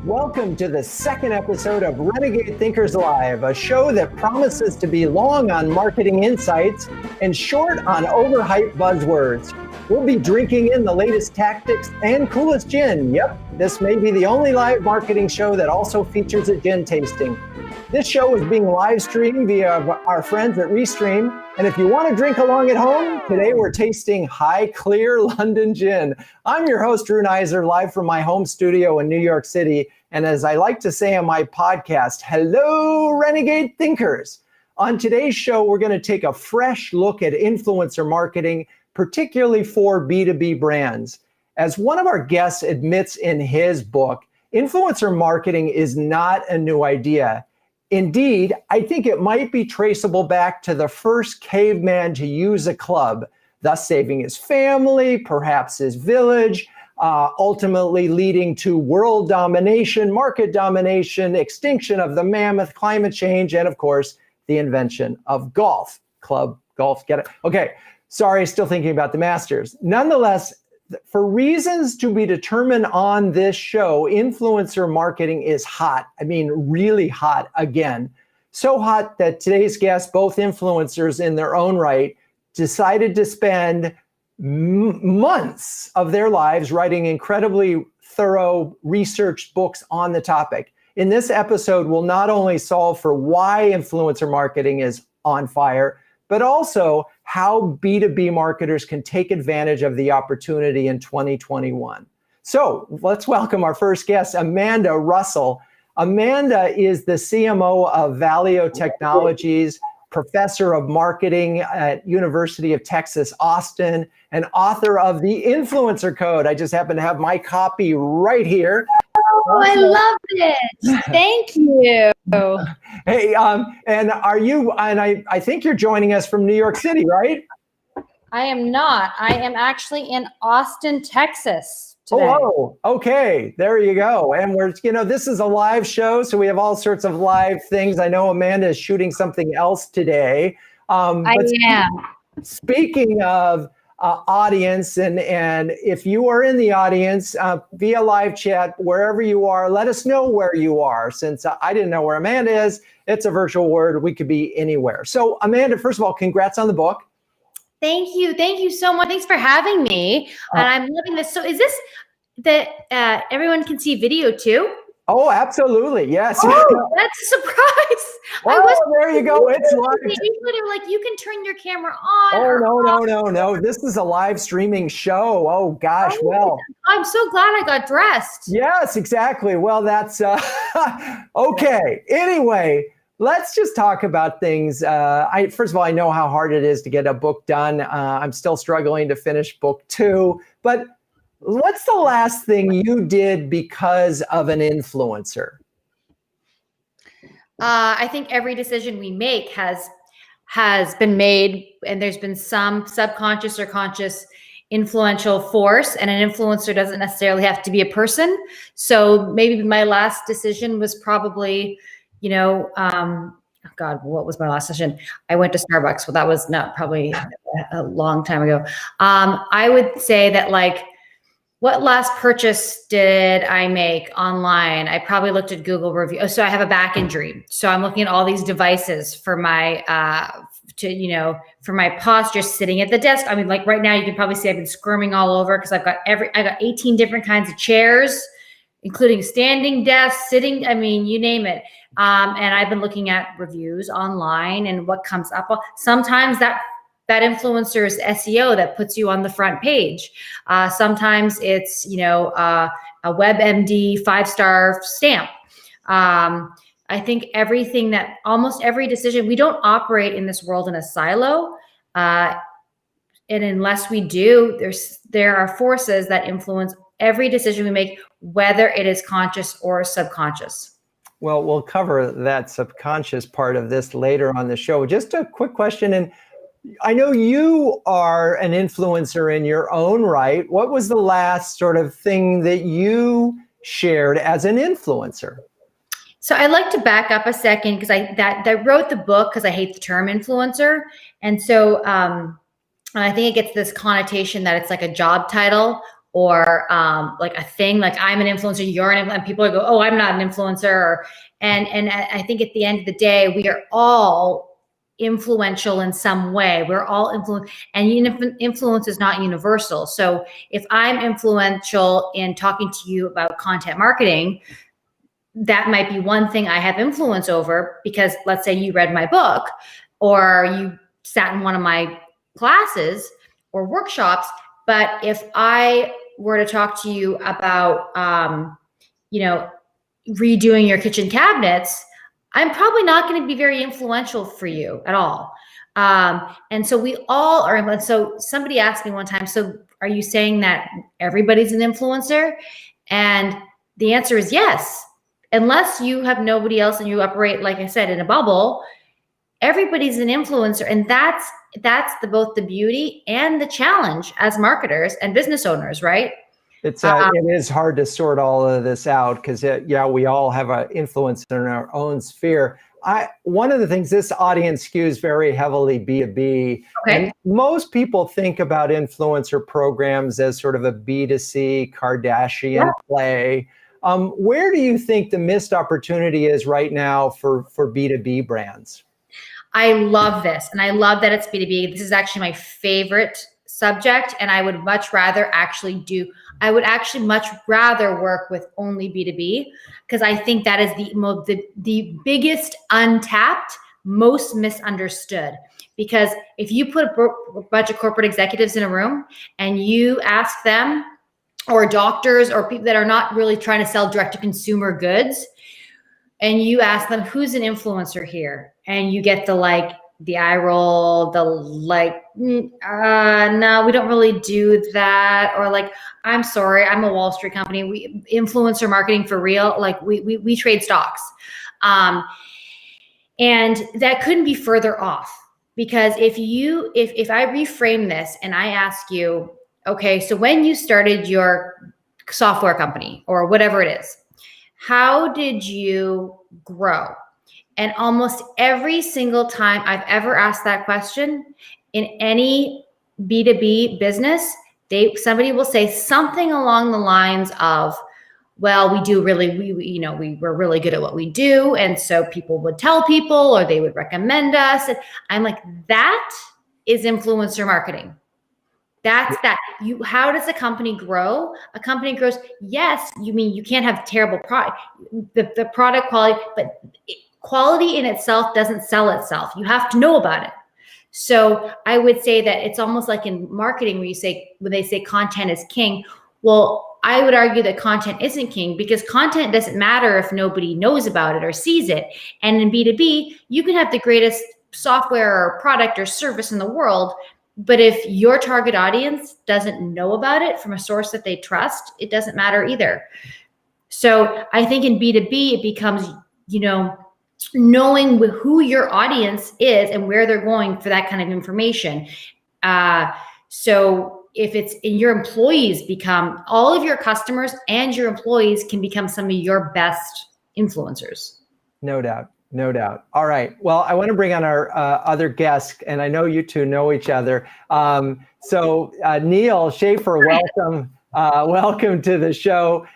Welcome to the second episode of Renegade Thinkers Live, a show that promises to be long on marketing insights and short on overhyped buzzwords. We'll be drinking in the latest tactics and coolest gin. Yep, this may be the only live marketing show that also features a gin tasting. This show is being live streamed via our friends at Restream. And if you want to drink along at home, today we're tasting Highclere London Gin. I'm your host, Drew Neiser, live from my home studio in New York City. And as I like to say on my podcast, hello, Renegade Thinkers. On today's show, we're going to take a fresh look at influencer marketing, particularly for B2B brands. As one of our guests admits in his book, influencer marketing is not a new idea. Indeed, I think it might be traceable back to the first caveman to use a club, thus saving his family, perhaps his village, ultimately leading to world domination, market domination, extinction of the mammoth, climate change, and of course, the invention of golf. Club, golf, get it? Okay, sorry, still thinking about the Masters. Nonetheless, for reasons to be determined on this show, influencer marketing is hot. I mean, really hot again. So hot that today's guests, both influencers in their own right, decided to spend months of their lives writing incredibly thorough researched books on the topic. In this episode, we'll not only solve for why influencer marketing is on fire, but also how B2B marketers can take advantage of the opportunity in 2021. So let's welcome our first guest, Amanda Russell. Amanda is the CMO of Valio Technologies, professor of marketing at University of Texas, Austin, and author of The Influencer Code. I just happen to have my copy right here. Oh, I love it. Thank you. Hey, and are you, and I think you're joining us from New York City, right? I am not. I am actually in Austin, Texas today. Oh, okay. There you go. And we're, this is a live show, so we have all sorts of live things. I know Amanda is shooting something else today. I am. Speaking of audience, and if you are in the audience via live chat, wherever you are, let us know where you are. Since I didn't know where Amanda is, it's a virtual word. We could be anywhere. So Amanda, first of all, congrats on the book. Thank you. Thank you so much. Thanks for having me. And I'm loving this. So is this that everyone can see video too? Oh, absolutely. Yes. Oh, that's a surprise. Oh, there you go. It's live. They're like, you can turn your camera on. Oh, no. This is a live streaming show. Oh, gosh. Well, I'm so glad I got dressed. Yes, exactly. Well, that's okay. Anyway, let's just talk about things. First of all, I know how hard it is to get a book done. I'm still struggling to finish book 2, but what's the last thing you did because of an influencer? I think every decision we make has been made, and there's been some subconscious or conscious influential force, and an influencer doesn't necessarily have to be a person. So maybe my last decision was probably, God, what was my last decision? I went to Starbucks. Well, that was not probably a long time ago. I would say that, like, what last purchase did I make online? I probably looked at Google review. So I have a back injury. So I'm looking at all these devices for my, for my posture sitting at the desk. I mean, like right now you can probably see I've been squirming all over because I got 18 different kinds of chairs, including standing desks, sitting, I mean, you name it. And I've been looking at reviews online and what comes up. Sometimes that influencer's SEO that puts you on the front page. Sometimes it's, a WebMD 5-star stamp. I think almost every decision, we don't operate in this world in a silo. And unless we do, there are forces that influence every decision we make, whether it is conscious or subconscious. Well, we'll cover that subconscious part of this later on the show. Just a quick question, and I know you are an influencer in your own right. What was the last sort of thing that you shared as an influencer? So I'd like to back up a second because I wrote the book because I hate the term influencer. And so I think it gets this connotation that it's like a job title or like a thing, like I'm an influencer, you're an influencer, and people go, oh, I'm not an influencer. And I think at the end of the day, we are all influential in some way. We're all influenced, and influence is not universal. So if I'm influential in talking to you about content marketing, that might be one thing I have influence over, because let's say you read my book or you sat in one of my classes or workshops. But if I were to talk to you about, redoing your kitchen cabinets, I'm probably not going to be very influential for you at all. And so we all are. And so somebody asked me one time, so are you saying that everybody's an influencer? And the answer is yes. Unless you have nobody else and you operate, like I said, in a bubble, everybody's an influencer. And that's both the beauty and the challenge as marketers and business owners, right? It is hard to sort all of this out, because we all have an influence in our own sphere. One of the things, this audience skews very heavily B2B. Okay. And most people think about influencer programs as sort of a B2C Kardashian play. Where do you think the missed opportunity is right now for B2B brands? I love this. And I love that it's B2B. This is actually my favorite subject. And I would much rather much rather work with only B2B, because I think that is the biggest untapped, most misunderstood. Because if you put a bunch of corporate executives in a room and you ask them, or doctors or people that are not really trying to sell direct to consumer goods, and you ask them, who's an influencer here? And you get the eye roll, no, we don't really do that. Or I'm sorry, I'm a Wall Street company. We influencer marketing for real. We trade stocks. And that couldn't be further off, because if I reframe this and I ask you, okay, so when you started your software company or whatever it is, how did you grow? And almost every single time I've ever asked that question in any B2B business, somebody will say something along the lines of, well, we're really good at what we do. And so people would tell people, or they would recommend us. And I'm like, that is influencer marketing. That's that. How does a company grow? A company grows. Yes, you can't have terrible product, the product quality, but quality in itself doesn't sell itself. You have to know about it. So I would say that it's almost like in marketing when they say content is king. Well, I would argue that content isn't king, because content doesn't matter if nobody knows about it or sees it. And in B2B, you can have the greatest software or product or service in the world, but if your target audience doesn't know about it from a source that they trust, it doesn't matter either. So I think in B2B, it becomes, knowing who your audience is and where they're going for that kind of information. So if it's in your employees, all of your customers and your employees can become some of your best influencers. No doubt. No doubt. All right. Well, I want to bring on our other guest, and I know you two know each other. So Neal Schaffer, welcome. Welcome to the show.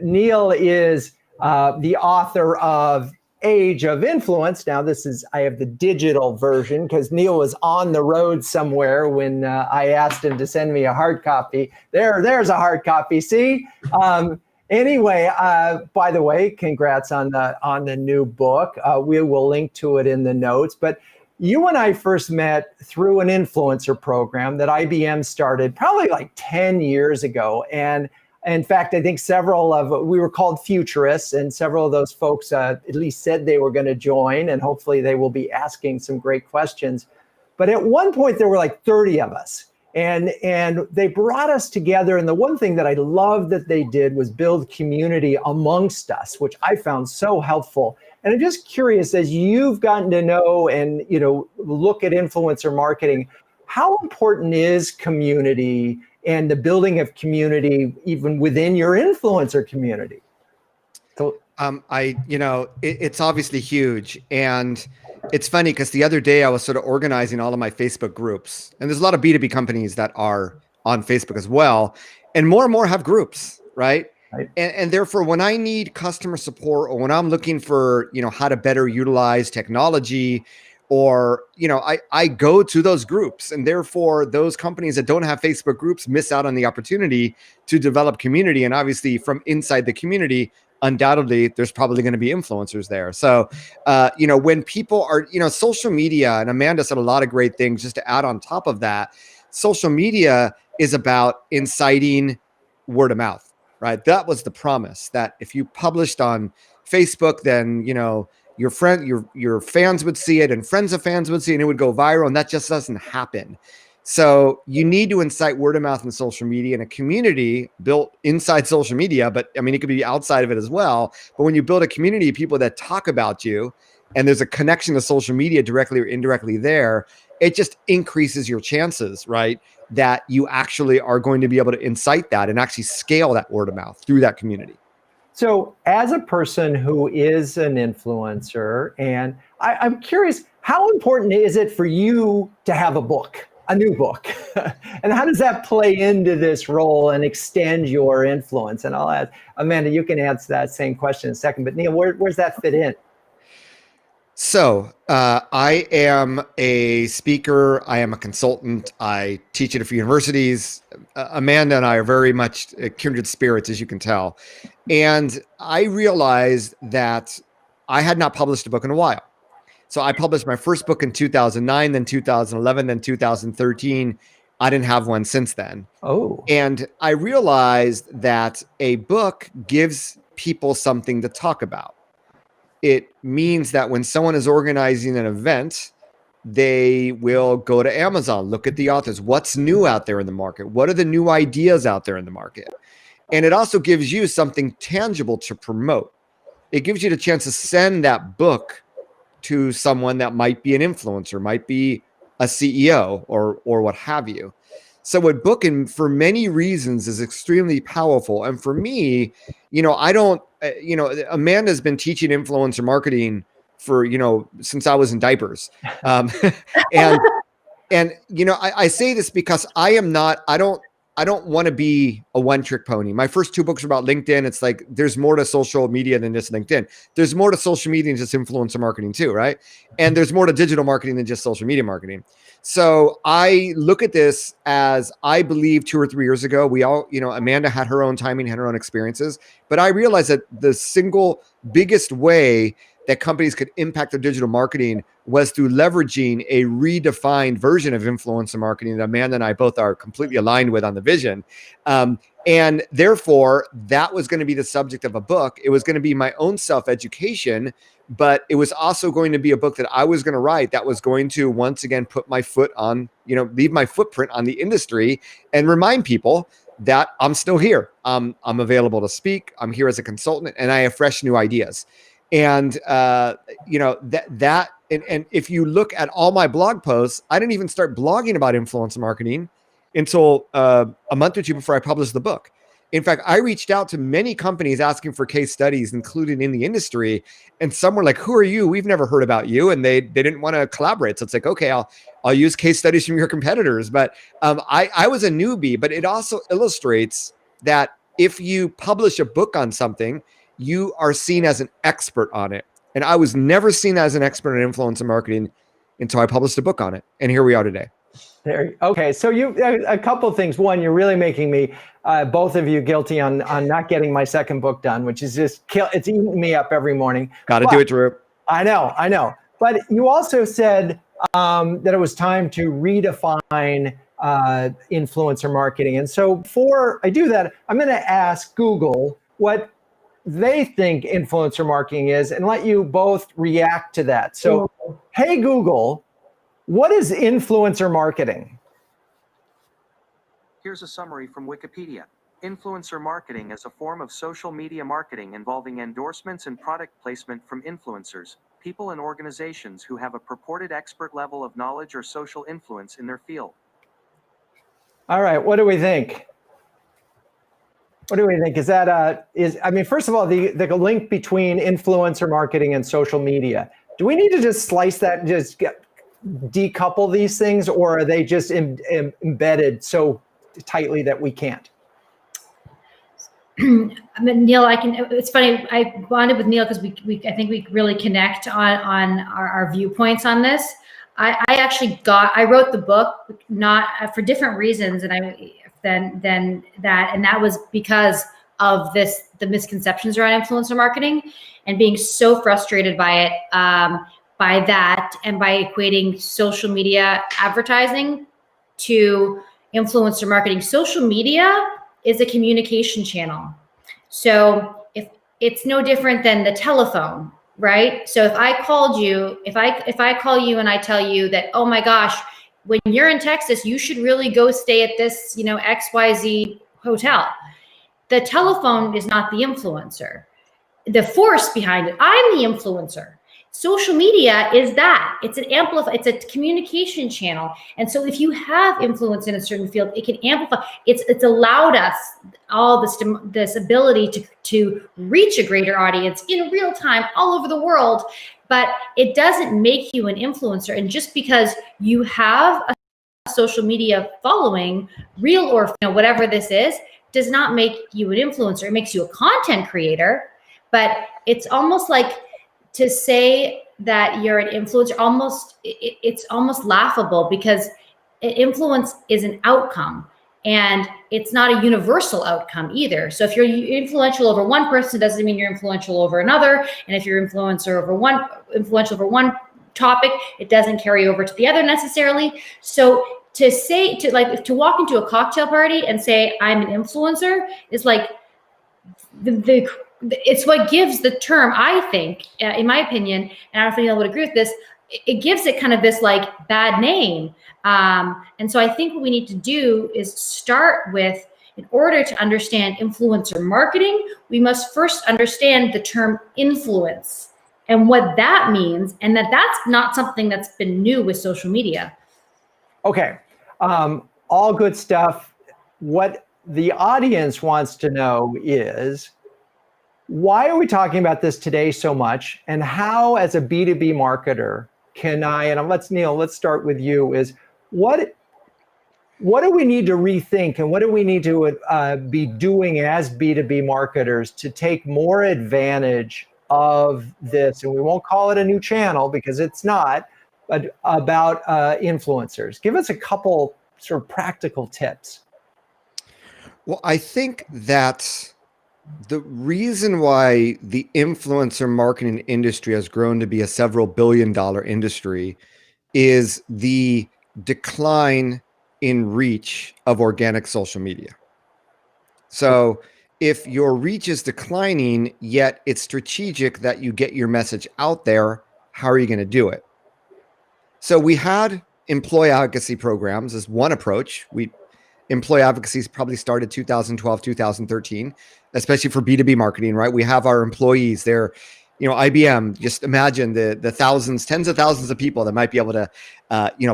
Neal is the author of Age of Influence. Now, I have the digital version, because Neal was on the road somewhere when I asked him to send me a hard copy. There's a hard copy. See? Anyway, by the way, congrats on the new book. We will link to it in the notes. But you and I first met through an influencer program that IBM started probably 10 years ago. And in fact, I think we were called futurists, and several of those folks at least said they were going to join, and hopefully they will be asking some great questions. But at one point, there were 30 of us. And they brought us together. And the one thing that I loved that they did was build community amongst us, which I found so helpful. And I'm just curious, as you've gotten to know and look at influencer marketing, how important is community and the building of community even within your influencer community? So, it's obviously huge. And it's funny because the other day I was sort of organizing all of my Facebook groups, and there's a lot of B2B companies that are on Facebook as well. and more have groups, right? Right. And therefore, when I need customer support, or when I'm looking for, how to better utilize technology, or, I go to those groups, and therefore those companies that don't have Facebook groups miss out on the opportunity to develop community. And obviously from inside the community, undoubtedly there's probably going to be influencers there. So, when people are, social media, and Amanda said a lot of great things. Just to add on top of that, social media is about inciting word of mouth. Right. That was the promise, that if you published on Facebook, then, your fans would see it, and friends of fans would see it, and it would go viral. And that just doesn't happen. So you need to incite word of mouth in social media, and a community built inside social media. But I mean, it could be outside of it as well. But when you build a community of people that talk about you, and there's a connection to social media directly or indirectly there, it just increases your chances, right? That you actually are going to be able to incite that and actually scale that word of mouth through that community. So as a person who is an influencer, and I'm curious, how important is it for you to have a new book? And how does that play into this role and extend your influence? And I'll ask, Amanda, you can answer that same question in a second, but Neal, where's that fit in? So I am a speaker. I am a consultant. I teach at a few universities. Amanda and I are very much kindred spirits, as you can tell. And I realized that I had not published a book in a while. So I published my first book in 2009, then 2011, then 2013. I didn't have one since then. Oh. And I realized that a book gives people something to talk about. It means that when someone is organizing an event, they will go to Amazon, look at the authors. What's new out there in the market? What are the new ideas out there in the market? And it also gives you something tangible to promote. It gives you the chance to send that book to someone that might be an influencer, might be a CEO, or what have you. So what booking, for many reasons, is extremely powerful. And for me, I don't, Amanda's been teaching influencer marketing for, since I was in diapers. And I say this because I don't want to be a one-trick pony. My first two books are about LinkedIn. It's like, there's more to social media than just LinkedIn. There's more to social media than just influencer marketing too, right? And there's more to digital marketing than just social media marketing. So I look at this as, I believe 2 or 3 years ago, we all, Amanda had her own timing, had her own experiences, but I realized that the single biggest way that companies could impact their digital marketing was through leveraging a redefined version of influencer marketing that Amanda and I both are completely aligned with on the vision. And therefore, that was going to be the subject of a book. It was going to be my own self-education, but it was also going to be a book that I was going to write that was going to, once again, put my foot on, leave my footprint on the industry and remind people that I'm still here. I'm available to speak. I'm here as a consultant, and I have fresh new ideas. And, and if you look at all my blog posts, I didn't even start blogging about influencer marketing until a month or two before I published the book. In fact, I reached out to many companies asking for case studies, including in the industry. And some were like, "Who are you? We've never heard about you." And they didn't want to collaborate. So it's like, okay, I'll use case studies from your competitors. But I was a newbie, but it also illustrates that if you publish a book on something, you are seen as an expert on it. And I was never seen as an expert in influencer marketing until I published a book on it. And here we are today. Okay, so you a couple of things. One, you're really making me, both of you, guilty on not getting my second book done, which is just it's eating me up every morning. Got to do it, Drew. I know. But you also said that it was time to redefine influencer marketing. And so before I do that, I'm going to ask Google what they think influencer marketing is and let you both react to that. So, hey, Google, what is influencer marketing? Here's a summary from Wikipedia. Influencer marketing is a form of social media marketing involving endorsements and product placement from influencers, people and organizations who have a purported expert level of knowledge or social influence in their field. All right, what do we think? What do we think? Is that first of all, the link between influencer marketing and social media, do we need to just slice that and just decouple these things, or are they just embedded so tightly that we can't? I mean, Neal, it's funny. I bonded with Neal because I think we really connect on our viewpoints on this. I wrote the book not for different reasons than that. And that was because of the misconceptions around influencer marketing and being so frustrated by it, by that, and by equating social media advertising to influencer marketing. Social media is a communication channel. So if it's no different than the telephone, right? So if I called you, if I call you and I tell you that, oh my gosh, when you're in Texas, you should really go stay at this, XYZ hotel. The telephone is not the influencer. The force behind it, I'm the influencer. Social media is that. It's it's a communication channel. And so if you have influence in a certain field, it can amplify. It's allowed us all this ability to reach a greater audience in real time all over the world, but it doesn't make you an influencer. And just because you have a social media following, real or whatever this is, does not make you an influencer. It makes you a content creator, but it's almost like, to say that you're an influencer, it's almost laughable, because influence is an outcome and it's not a universal outcome either. So if you're influential over one person, doesn't mean you're influential over another. And if you're influential over one topic, it doesn't carry over to the other necessarily. So to walk into a cocktail party and say I'm an influencer is like it's what gives the term, I think, in my opinion, and I don't know if anyone would agree with this, it gives it kind of this like bad name. And so I think what we need to do is start with, in order to understand influencer marketing, we must first understand the term influence and what that means, and that's not something that's been new with social media. Okay, all good stuff. What the audience wants to know is, why are we talking about this today so much? And how, as a B2B marketer, can I, and Neal, let's start with you, is what do we need to rethink, and what do we need to be doing as B2B marketers to take more advantage of this? And we won't call it a new channel because it's not, but about influencers. Give us a couple sort of practical tips. Well, I think that the reason why the influencer marketing industry has grown to be a several billion-dollar industry is the decline in reach of organic social media. So if your reach is declining, yet it's strategic that you get your message out there, how are you going to do it? So we had employee advocacy programs as one approach. Employee advocacy probably started 2012, 2013, especially for B2B marketing, right? We have our employees there, IBM, just imagine the thousands, tens of thousands of people that might be able to,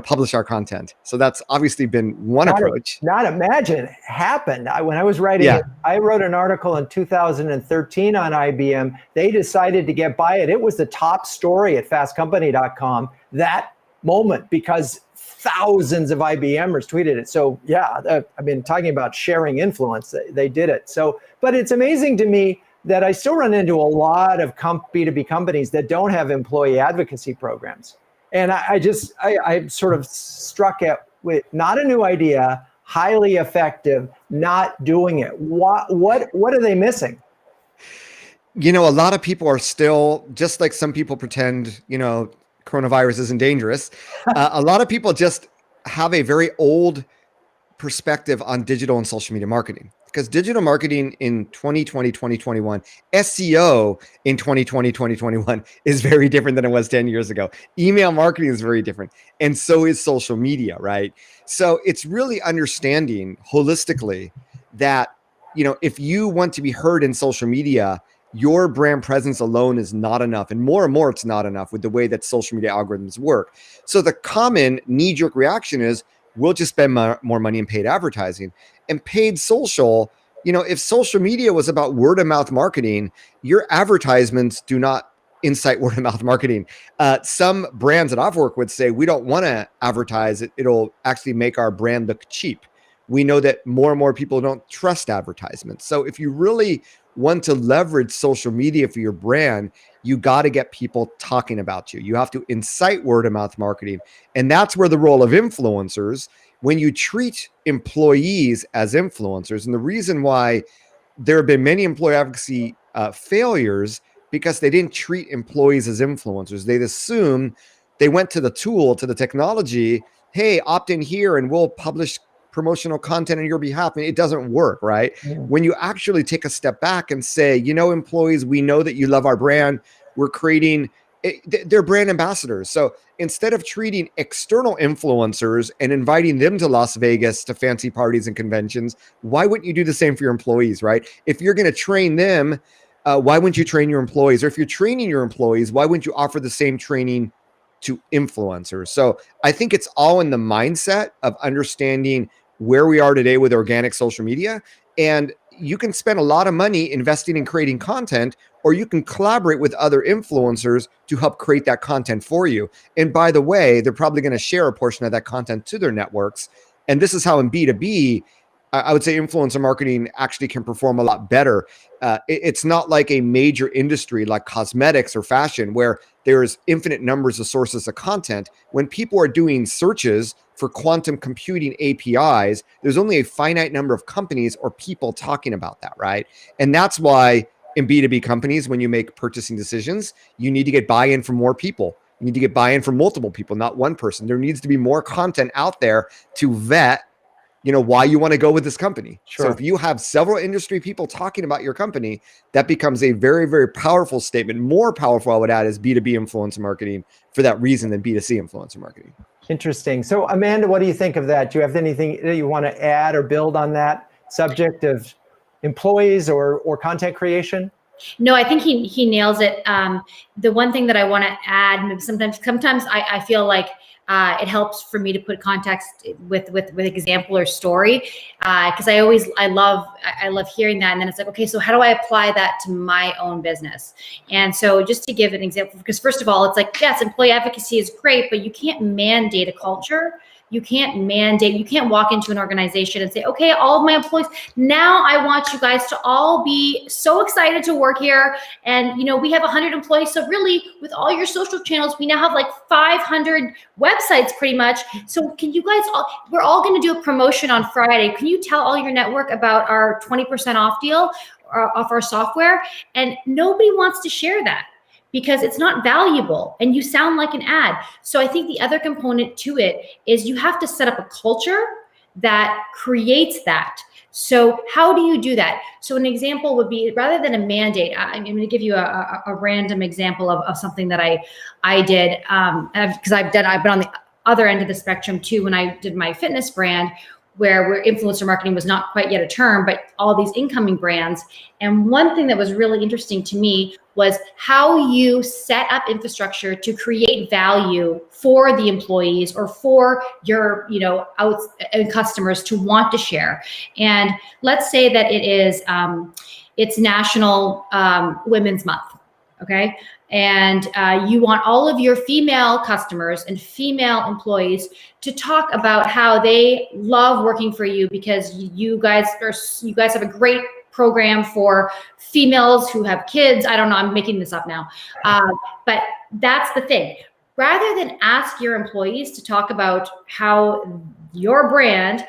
publish our content. So that's obviously been one approach. Not imagine, happened. When I was writing it, I wrote an article in 2013 on IBM. They decided to get by it. It was the top story at fastcompany.com that moment, because thousands of IBMers tweeted it. So yeah, I've been talking about sharing influence. They did it. So, but it's amazing to me that I still run into a lot of B2B companies that don't have employee advocacy programs. And I'm sort of struck with not a new idea, highly effective, not doing it. What are they missing? A lot of people are still, just like some people pretend, coronavirus isn't dangerous. A lot of people just have a very old perspective on digital and social media marketing, because digital marketing in 2020, 2021, SEO in 2020, 2021 is very different than it was 10 years ago. Email marketing is very different. And so is social media, right? So it's really understanding holistically that, if you want to be heard in social media, your brand presence alone is not enough. And more, it's not enough with the way that social media algorithms work. So the common knee-jerk reaction is, we'll just spend more money in paid advertising. And paid social, if social media was about word of mouth marketing, your advertisements do not incite word of mouth marketing. Some brands that I've worked with say, we don't want to advertise it. It'll actually make our brand look cheap. we know that more and more people don't trust advertisements. So if you really want to leverage social media for your brand, you got to get people talking about you. You have to incite word of mouth marketing. And that's where the role of influencers, when you treat employees as influencers, and the reason why there have been many employee advocacy failures, because they didn't treat employees as influencers. They'd assume, they went to the tool, to the technology, hey, opt in here and we'll publish promotional content on your behalf. And it doesn't work, right? Yeah. When you actually take a step back and say, employees, we know that you love our brand. We're creating, they're brand ambassadors. So instead of treating external influencers and inviting them to Las Vegas to fancy parties and conventions, why wouldn't you do the same for your employees, right? If you're going to train them, why wouldn't you train your employees? Or if you're training your employees, why wouldn't you offer the same training to influencers? So I think it's all in the mindset of understanding where we are today with organic social media. And you can spend a lot of money investing in creating content, or you can collaborate with other influencers to help create that content for you. And by the way, they're probably going to share a portion of that content to their networks. And this is how in B2B, I would say influencer marketing actually can perform a lot better. It's not like a major industry like cosmetics or fashion where there's infinite numbers of sources of content. When people are doing searches for quantum computing APIs, there's only a finite number of companies or people talking about that, right? And that's why in B2B companies, when you make purchasing decisions, you need to get buy-in from more people. You need to get buy-in from multiple people, not one person. There needs to be more content out there to vet why you want to go with this company. Sure. So if you have several industry people talking about your company, that becomes a very, very powerful statement. More powerful, I would add, is B2B influencer marketing for that reason than B2C influencer marketing. Interesting. So Amanda, what do you think of that? Do you have anything that you want to add or build on that subject of employees or content creation? No, I think he nails it. The one thing that I want to add, sometimes I feel like it helps for me to put context with example or story, because I love hearing that, and then it's like, okay, so how do I apply that to my own business? And so just to give an example, because first of all, it's like, yes, employee advocacy is great, but you can't mandate a culture. You can't walk into an organization and say, okay, all of my employees, now I want you guys to all be so excited to work here. And, we have 100 employees. So really, with all your social channels, we now have like 500 websites pretty much. So can you guys we're all going to do a promotion on Friday. Can you tell all your network about our 20% off deal off our software? And nobody wants to share that, because it's not valuable and you sound like an ad. So I think the other component to it is you have to set up a culture that creates that. So how do you do that? So an example would be, rather than a mandate, I'm going to give you a random example of something that I did, because I've been on the other end of the spectrum too when I did my fitness brand, where influencer marketing was not quite yet a term, but all these incoming brands. And one thing that was really interesting to me was how you set up infrastructure to create value for the employees or for your, customers to want to share. And let's say that it is, it's National Women's Month, okay? And you want all of your female customers and female employees to talk about how they love working for you, because you guys have a great program for females who have kids. I don't know, I'm making this up now. But that's the thing. Rather than ask your employees to talk about how your brand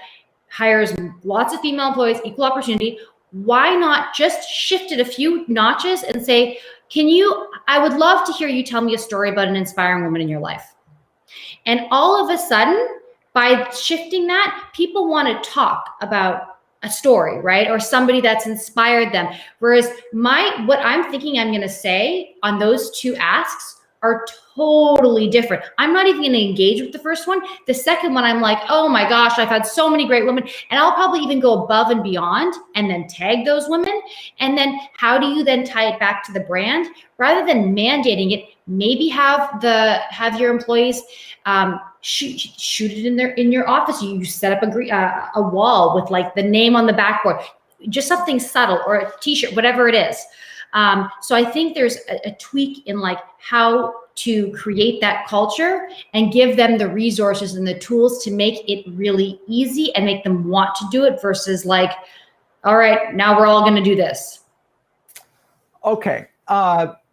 hires lots of female employees, equal opportunity, why not just shift it a few notches and say, I would love to hear you tell me a story about an inspiring woman in your life. And all of a sudden, by shifting that, people want to talk about a story, right? Or somebody that's inspired them. Whereas what I'm thinking I'm going to say on those two asks are totally different. I'm not even going to engage with the first one. The second one, I'm like, oh my gosh, I've had so many great women. And I'll probably even go above and beyond and then tag those women. And then how do you then tie it back to the brand? Rather than mandating it, maybe have your employees shoot it in your office. You set up a wall with like the name on the backboard, just something subtle, or a t-shirt, whatever it is. So I think there's a tweak in like how to create that culture and give them the resources and the tools to make it really easy and make them want to do it versus like, all right, now we're all going to do this. Okay.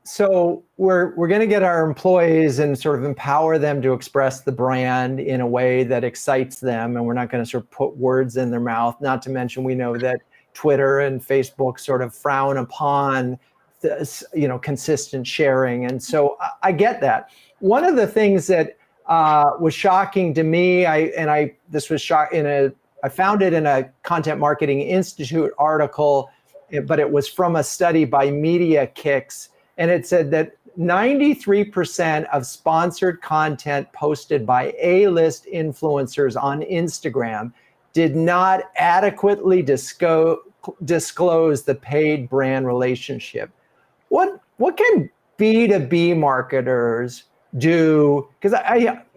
So we're going to get our employees and sort of empower them to express the brand in a way that excites them. And we're not going to sort of put words in their mouth. Not to mention, we know that Twitter and Facebook sort of frown upon this, consistent sharing. And so I get that. One of the things that was shocking to me, I found it in a Content Marketing Institute article, but it was from a study by Media Kicks. And it said that 93% of sponsored content posted by A-list influencers on Instagram did not adequately disclose the paid brand relationship. What can B2B marketers do? Because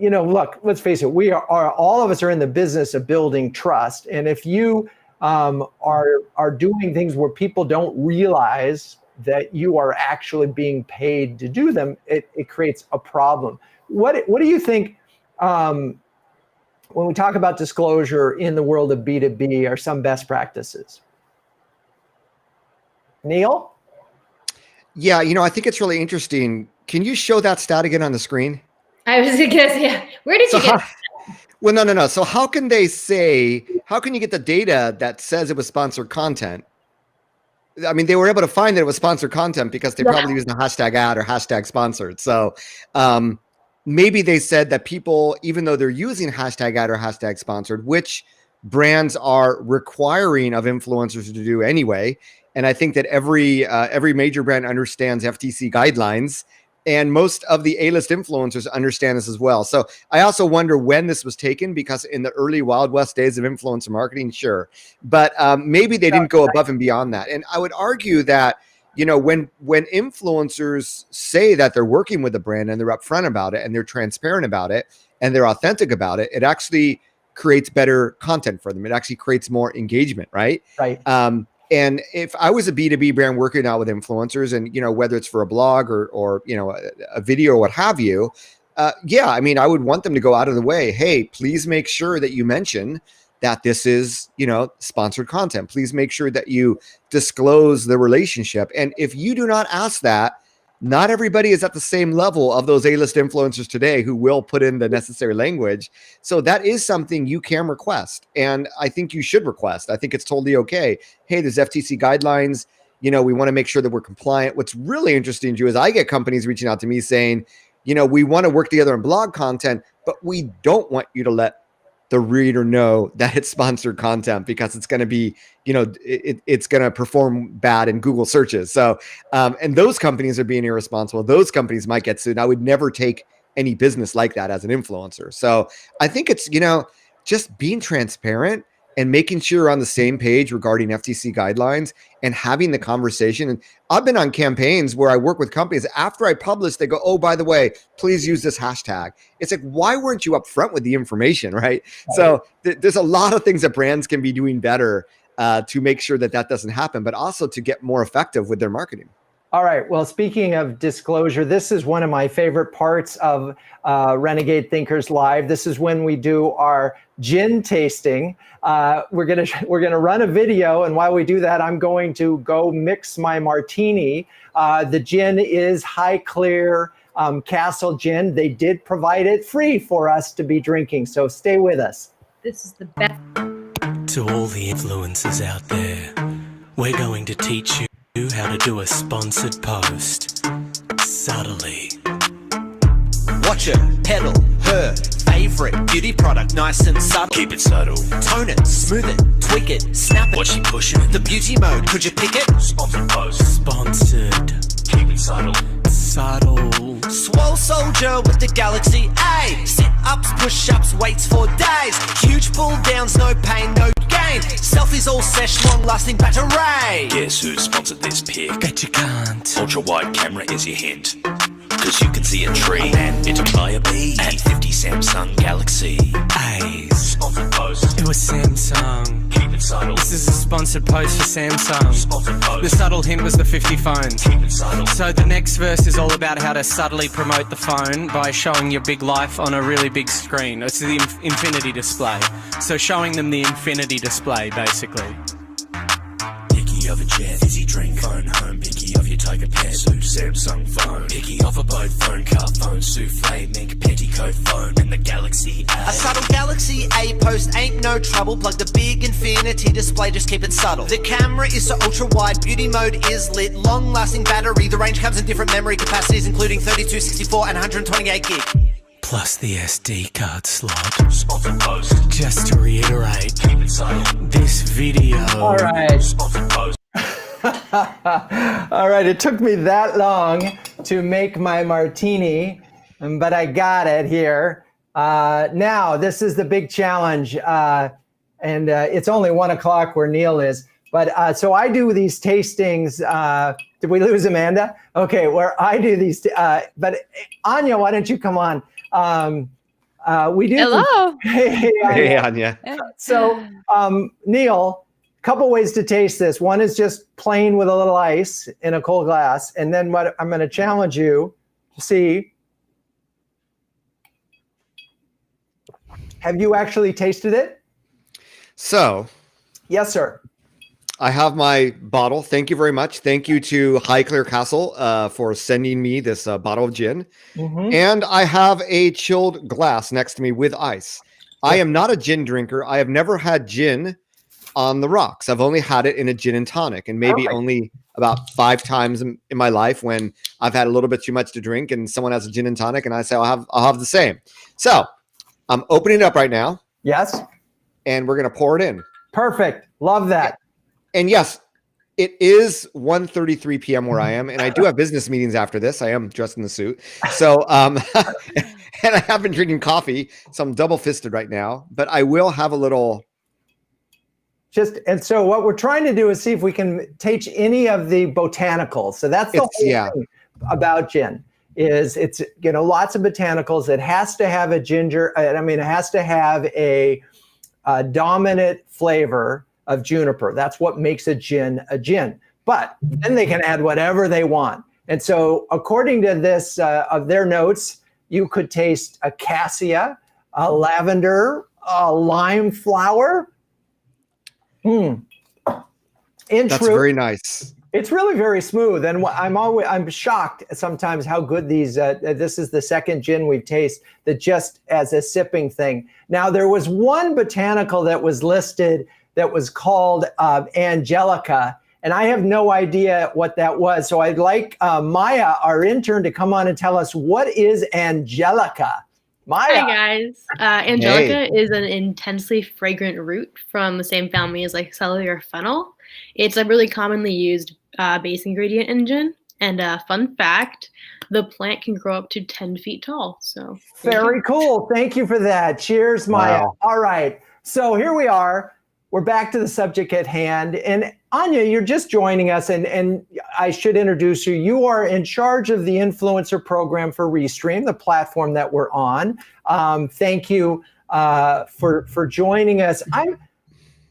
look, let's face it, we are all of us are in the business of building trust. And if you are doing things where people don't realize that you are actually being paid to do them, it creates a problem. What do you think when we talk about disclosure in the world of B2B are some best practices? Neal? Yeah, I think it's really interesting. Can you show that stat again on the screen? I was going to say, yeah. Where did you get it? Well, no. So how can you get the data that says it was sponsored content? I mean, they were able to find that it was sponsored content because they probably used the hashtag ad or hashtag sponsored. So maybe they said that people, even though they're using hashtag ad or hashtag sponsored, which brands are requiring of influencers to do anyway. And I think that every major brand understands FTC guidelines, and most of the A-list influencers understand this as well. So I also wonder when this was taken, because in the early Wild West days of influencer marketing, sure, but maybe they didn't go above and beyond that. And I would argue that, when influencers say that they're working with a brand and they're upfront about it and they're transparent about it and they're authentic about it, it actually creates better content for them. It actually creates more engagement, right? Right. And if I was a B2B brand working out with influencers, and, whether it's for a blog or a video or what have you, I would want them to go out of the way. Hey, please make sure that you mention that this is, sponsored content. Please make sure that you disclose the relationship. And if you do not ask that, not everybody is at the same level of those A-list influencers today who will put in the necessary language. So that is something you can request. And I think you should request. I think it's totally okay. Hey, there's FTC guidelines. We want to make sure that we're compliant. What's really interesting, Drew, is I get companies reaching out to me saying, we want to work together on blog content, but we don't want you to let the reader know that it's sponsored content because it's going to be, it's going to perform bad in Google searches. So, and those companies are being irresponsible. Those companies might get sued. I would never take any business like that as an influencer. So I think it's, just being transparent and making sure you're on the same page regarding FTC guidelines and having the conversation. And I've been on campaigns where I work with companies. After I publish, they go, oh, by the way, please use this hashtag. It's like, why weren't you upfront with the information, right? So there's a lot of things that brands can be doing better to make sure that doesn't happen, but also to get more effective with their marketing. All right. Well, speaking of disclosure, this is one of my favorite parts of Renegade Thinkers Live. This is when we do our gin tasting. We're gonna run a video, and while we do that, I'm going to go mix my martini. The gin is Highclere Castle Gin. They did provide it free for us to be drinking, so stay with us. This is the best. To all the influencers out there, we're going to teach you how to do a sponsored post subtly. Watch her peddle her favorite beauty product, nice and subtle. Keep it subtle. Tone it, smooth it, tweak it, snap it. What's she pushing? The beauty mode, could you pick it? Sponsored post. Sponsored. Keep it subtle. Subtle. Swole soldier with the Galaxy A. Sit-ups, push-ups, weights for days. Huge pull-downs, no pain, no gain. Selfies all sesh, long-lasting battery. Guess who sponsored this pic? Bet you can't. Ultra-wide camera is your hint. Cause you can see a tree and multiply a B. And 50 Samsung Galaxy A's. Sponsored post. It was Samsung. Keep This is a sponsored post for Samsung. The subtle hint was the 50 phones. So the next verse is all about how to subtly promote the phone by showing your big life on a really big screen. It's the infinity display. So showing them the infinity display, basically. Picky of a jet, fizzy drink, phone home, picky of your tiger pet, suit, Samsung phone, picky of a boat, phone, car phone, souffle, mink, petticoat phone, and the Galaxy A. A subtle Galaxy A post ain't no trouble. Plug the big infinity display, just keep it subtle. The camera is so ultra wide, beauty mode is lit, long lasting battery. The range comes in different memory capacities, including 32, 64, and 128 gig. Plus the SD card slot. Sponsored post. Just to reiterate, Keep it subtle. this video. All right. Sponsored post. All right. It took me that long to make my martini, but I got it here. Now, this is the big challenge. And it's only 1 o'clock where Neal is. But so I do these tastings. Did we lose Amanda? Okay, where I do these. But Anya, why don't you come on? We do. Hello. Hey, Anya. So, Neal, a couple ways to taste this. One is just plain with a little ice in a cold glass. And then what I'm going to challenge you to see. Have you actually tasted it? So, Yes, sir. I have my bottle. Thank you very much. Thank you to Highclere Castle for sending me this bottle of gin. Mhm. And I have a chilled glass next to me with ice. I am not a gin drinker. I have never had gin on the rocks. I've only had it in a gin and tonic, and maybe Okay. only about 5 times in my life when I've had a little bit too much to drink and someone has a gin and tonic and I say I'll have the same. So I'm opening it up right now Yes. and we're going to pour it in. Perfect. Love that. And yes, it is 1:33 p.m. where I am, and I do have business meetings after this. I am dressed in the suit. So, and I have been drinking coffee, so I'm double-fisted right now, but I will have a little. And so what we're trying to do is see if we can teach any of the botanicals. So that's the whole thing about gin is it's, lots of botanicals. It has to have a ginger. It has to have a dominant flavor of juniper. That's what makes a gin a gin. But then they can add whatever they want. And so according to this, of their notes, you could taste a cassia, a lavender, a lime flower. In That's truth, very nice. it's really very smooth. And I'm shocked sometimes how good these, this is the second gin we've tasted that just as a sipping thing. Now there was one botanical that was listed that was called Angelica, and I have no idea what that was. So I'd like Maya, our intern, to come on and tell us what is Angelica. Maya. Hi guys. Angelica is an intensely fragrant root from the same family as like cellular fennel. It's a really commonly used base ingredient in gin. And fun fact, the plant can grow up to 10 feet tall. So Very cool. Thank you for that. Cheers, Maya. Wow. All right. So here we are. We're back to the subject at hand. And Anya, you're just joining us, and I should introduce you. You are in charge of the influencer program for Restream, the platform that we're on. Thank you for joining us. I'm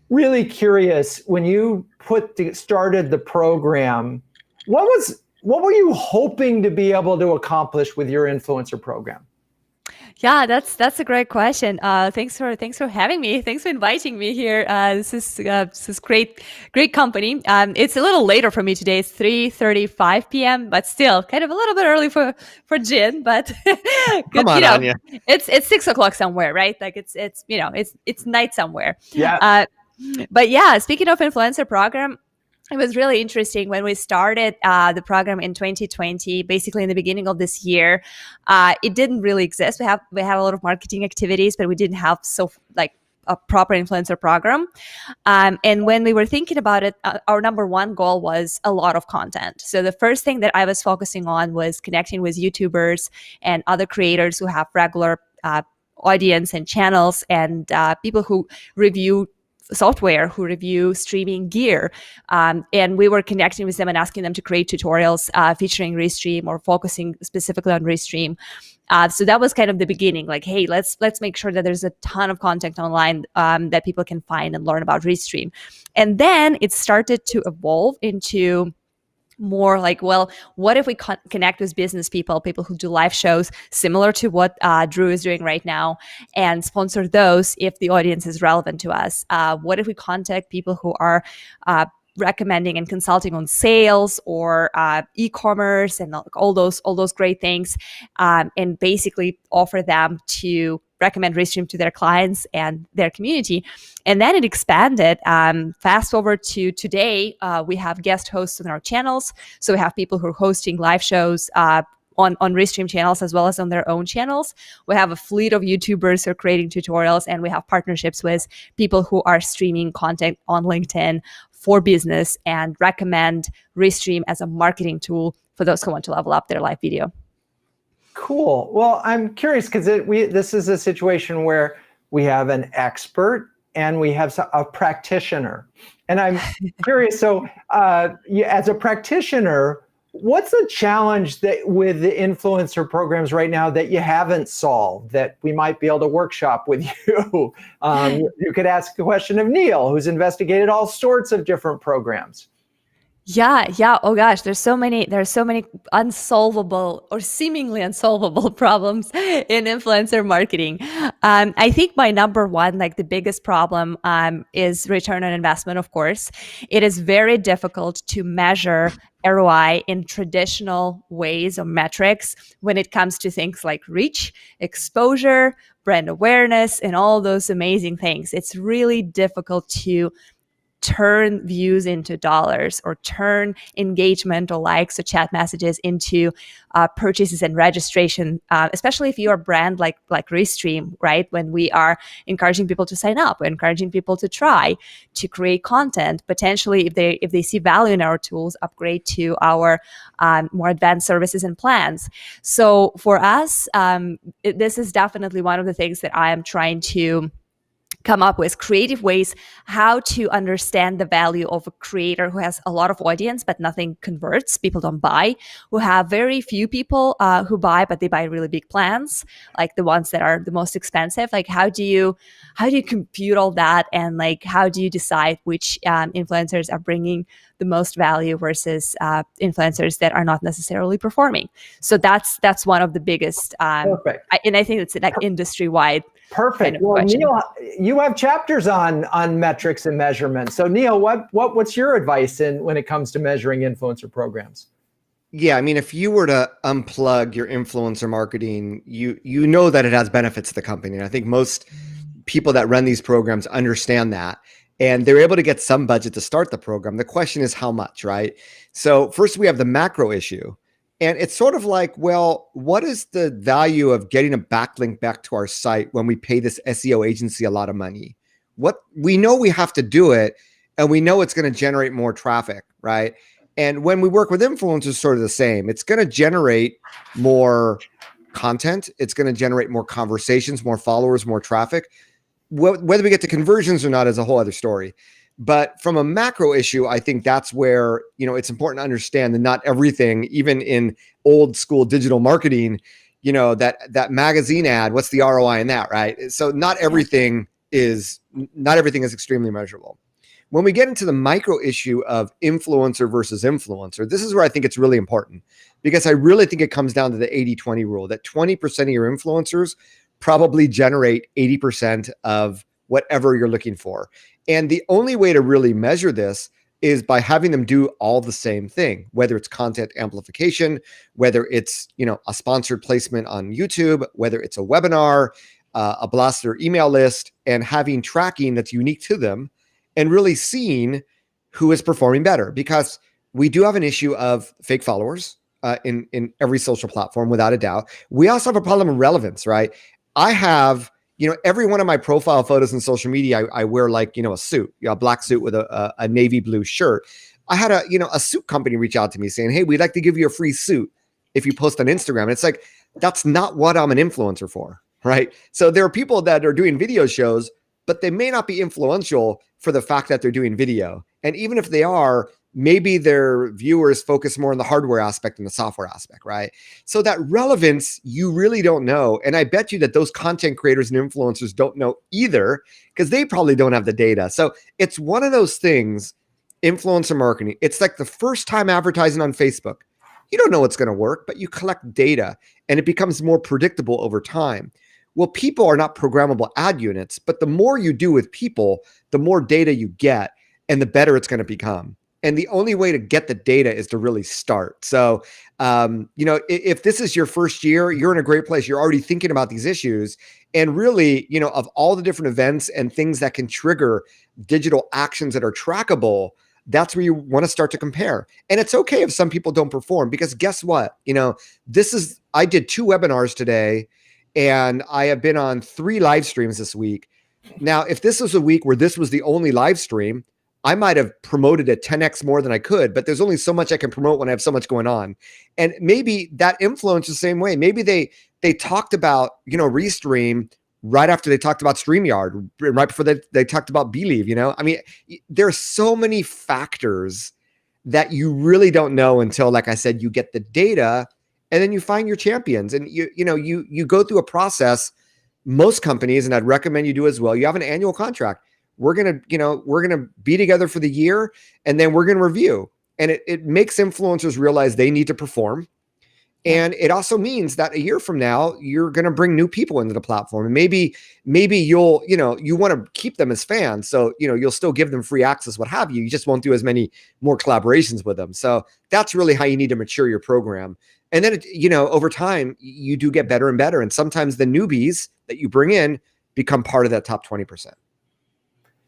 really curious, when you started the program, what were you hoping to be able to accomplish with your influencer program? Yeah, that's a great question. Thanks for having me. Thanks for inviting me here. This is great company. It's a little later for me today. It's 3:35 p.m., but still kind of a little bit early for gin. But good, Come on, Anya. it's 6 o'clock somewhere, right? Like it's night somewhere. Yeah. But yeah, speaking of influencer program, it was really interesting when we started the program in 2020, basically in the beginning of this year. It didn't really exist. We had a lot of marketing activities, but we didn't have a proper influencer program. And when we were thinking about it, our number one goal was a lot of content. So the first thing that I was focusing on was connecting with YouTubers and other creators who have regular audience and channels, and people who review software, who review streaming gear. And we were connecting with them and asking them to create tutorials featuring Restream or focusing specifically on Restream. So that was kind of the beginning, like, hey, let's make sure that there's a ton of content online that people can find and learn about Restream. And then it started to evolve into more like, well, what if we connect with business people who do live shows similar to what Drew is doing right now, and sponsor those if the audience is relevant to us? What if we contact people who are recommending and consulting on sales or e-commerce and all those great things, and basically offer them to recommend Restream to their clients and their community. And then it expanded. Fast forward to today, we have guest hosts on our channels. So we have people who are hosting live shows on Restream channels as well as on their own channels. We have a fleet of YouTubers who are creating tutorials, and we have partnerships with people who are streaming content on LinkedIn for business and recommend Restream as a marketing tool for those who want to level up their live video. Cool. Well, I'm curious because this is a situation where we have an expert and we have a practitioner. And I'm curious, so as a practitioner, what's the challenge that with the influencer programs right now that you haven't solved that we might be able to workshop with you? You could ask a question of Neal, who's investigated all sorts of different programs. Yeah. Oh gosh, there's so many unsolvable or seemingly unsolvable problems in influencer marketing. I think my number one, like the biggest problem, is return on investment. Of course, it is very difficult to measure ROI in traditional ways or metrics when it comes to things like reach, exposure, brand awareness, and all those amazing things. It's really difficult to turn views into dollars or turn engagement or likes or chat messages into purchases and registration, especially if you're a brand like Restream, right? When we are encouraging people to sign up, we're encouraging people to try to create content, potentially if they see value in our tools, upgrade to our more advanced services and plans. So for us, this is definitely one of the things that I am trying to come up with creative ways how to understand the value of a creator who has a lot of audience but nothing converts, people don't buy, who have very few people who buy, but they buy really big plans, like the ones that are the most expensive. Like how do you compute all that, and like how do you decide which influencers are bringing the most value versus influencers that are not necessarily performing? So that's one of the biggest Perfect. And I think it's like industry-wide. Perfect. Kind of Well, question. Neal, you have chapters on metrics and measurement. So Neal, what's your advice when it comes to measuring influencer programs? Yeah, I mean, if you were to unplug your influencer marketing, you know that it has benefits to the company. And I think most people that run these programs understand that. And they're able to get some budget to start the program. The question is how much, right? So first we have the macro issue. And it's sort of like, well, what is the value of getting a backlink back to our site when we pay this SEO agency a lot of money? We know we have to do it, and we know it's going to generate more traffic, right? And when we work with influencers, sort of the same. It's going to generate more content. It's going to generate more conversations, more followers, more traffic. Whether we get to conversions or not is a whole other story. But from a macro issue, I think that's where, it's important to understand that not everything, even in old school digital marketing, that magazine ad, what's the ROI in that, right? So not everything is extremely measurable. When we get into the micro issue of influencer versus influencer, this is where I think it's really important, because I really think it comes down to the 80-20 rule, that 20% of your influencers probably generate 80% of whatever you're looking for. And the only way to really measure this is by having them do all the same thing, whether it's content amplification, whether it's, a sponsored placement on YouTube, whether it's a webinar, a blast or email list, and having tracking that's unique to them and really seeing who is performing better. Because we do have an issue of fake followers in every social platform, without a doubt. We also have a problem of relevance, right? I have, every one of my profile photos in social media, I wear like, a suit, a black suit with a navy blue shirt. I had a suit company reach out to me saying, hey, we'd like to give you a free suit if you post on Instagram. And it's like, that's not what I'm an influencer for, right? So there are people that are doing video shows, but they may not be influential for the fact that they're doing video. And even if they are, maybe their viewers focus more on the hardware aspect and the software aspect, right? So that relevance, you really don't know. And I bet you that those content creators and influencers don't know either, because they probably don't have the data. So it's one of those things, influencer marketing. It's like the first time advertising on Facebook. You don't know what's going to work, but you collect data and it becomes more predictable over time. Well, people are not programmable ad units, but the more you do with people, the more data you get and the better it's going to become. And the only way to get the data is to really start. So, if this is your first year, you're in a great place. You're already thinking about these issues. And really, of all the different events and things that can trigger digital actions that are trackable, that's where you want to start to compare. And it's okay if some people don't perform, because guess what? I did 2 webinars today and I have been on 3 live streams this week. Now, if this was a week where this was the only live stream, I might have promoted it 10x more than I could, but there's only so much I can promote when I have so much going on. And maybe that influence the same way. Maybe they talked about, Restream right after they talked about StreamYard, right before they talked about Believe, I mean, there's so many factors that you really don't know until, like I said, you get the data and then you find your champions and you go through a process. Most companies, and I'd recommend you do as well, you have an annual contract. We're going to be together for the year and then we're going to review. And it makes influencers realize they need to perform. And it also means that a year from now, you're going to bring new people into the platform. And maybe you'll, you want to keep them as fans. So, you'll still give them free access, what have you. You just won't do as many more collaborations with them. So that's really how you need to mature your program. And then, over time, you do get better and better. And sometimes the newbies that you bring in become part of that top 20%.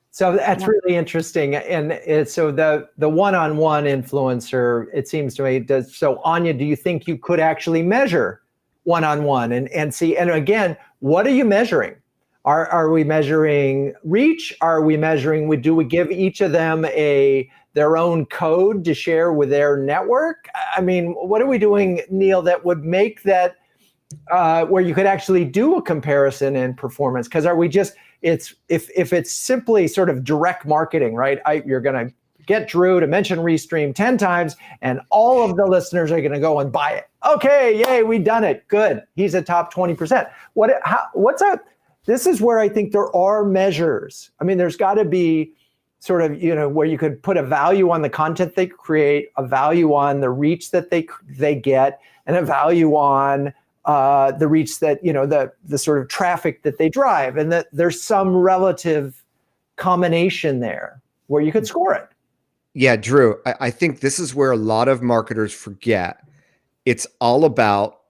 So that's really interesting. And so the one-on-one influencer, it seems to me, does. So Anya, do you think you could actually measure one-on-one and see? And again, what are you measuring? Are we measuring reach? Are we measuring, do we give each of them their own code to share with their network? I mean, what are we doing, Neal, that would make that where you could actually do a comparison in performance? Because are we just, if it's simply sort of direct marketing, right? You're going to get Drew to mention Restream 10 times and all of the listeners are going to go and buy it. Okay, yay, we done it. Good. He's a top 20%. This is where I think there are measures. I mean, there's got to be sort of, where you could put a value on the content they create, a value on the reach that they get, and a value on the reach that, the sort of traffic that they drive, and that there's some relative combination there where you could score it. Yeah, Drew, I think this is where a lot of marketers forget. It's all about,